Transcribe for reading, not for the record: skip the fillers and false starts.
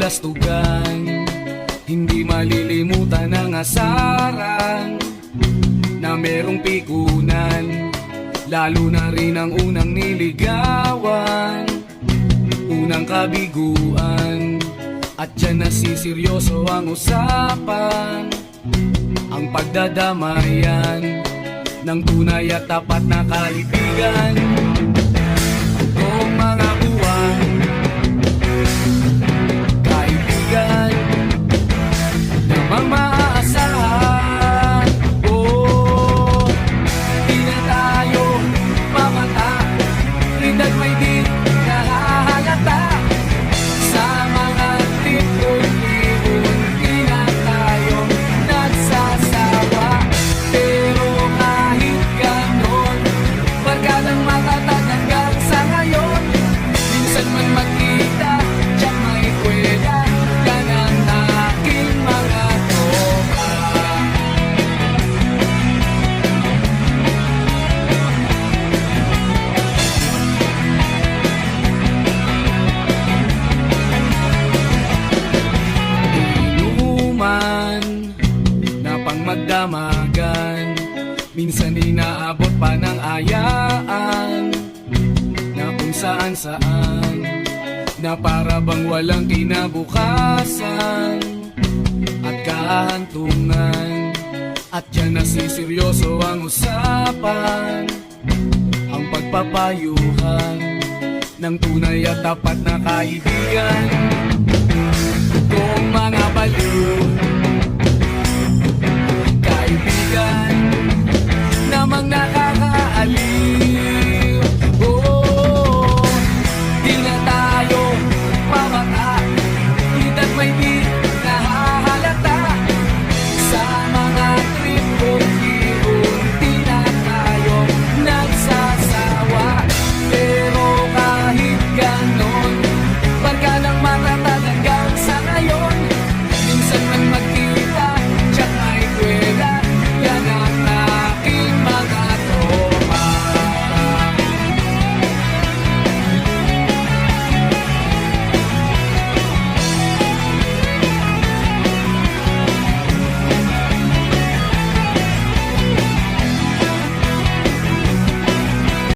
kabulastugan, hindi malilimutan ang asaran na merong pikunan, lalo na rin ang unang niligawan, unang kabiguan. At dyan nasiseryoso ang usapan, ang pagdadamayan ng tunay at tapat na kaibigan. Noong mga buwan, kaibigan na mamaasahan. Oh, di na tayo mamata, rindag may di nahahalata. Sa mga tipon-tipon, di na tayo nagsasawa. Pero kahit ganon, barkadang matatag hanggang sa ngayon. Minsan man magkita, tiyak may kwela, yan ang aking mga tropa. Inuman na pang magdamagan, minsan inaabot pa ng ayaan, na kung saan-saan, na para bang walang kinabukasan at kahantungan. At dyan nasiseryoso ang usapan, ang pagpapayuhan ng tunay at tapat na kaibigan. Kung mga baliw, kaibigan namang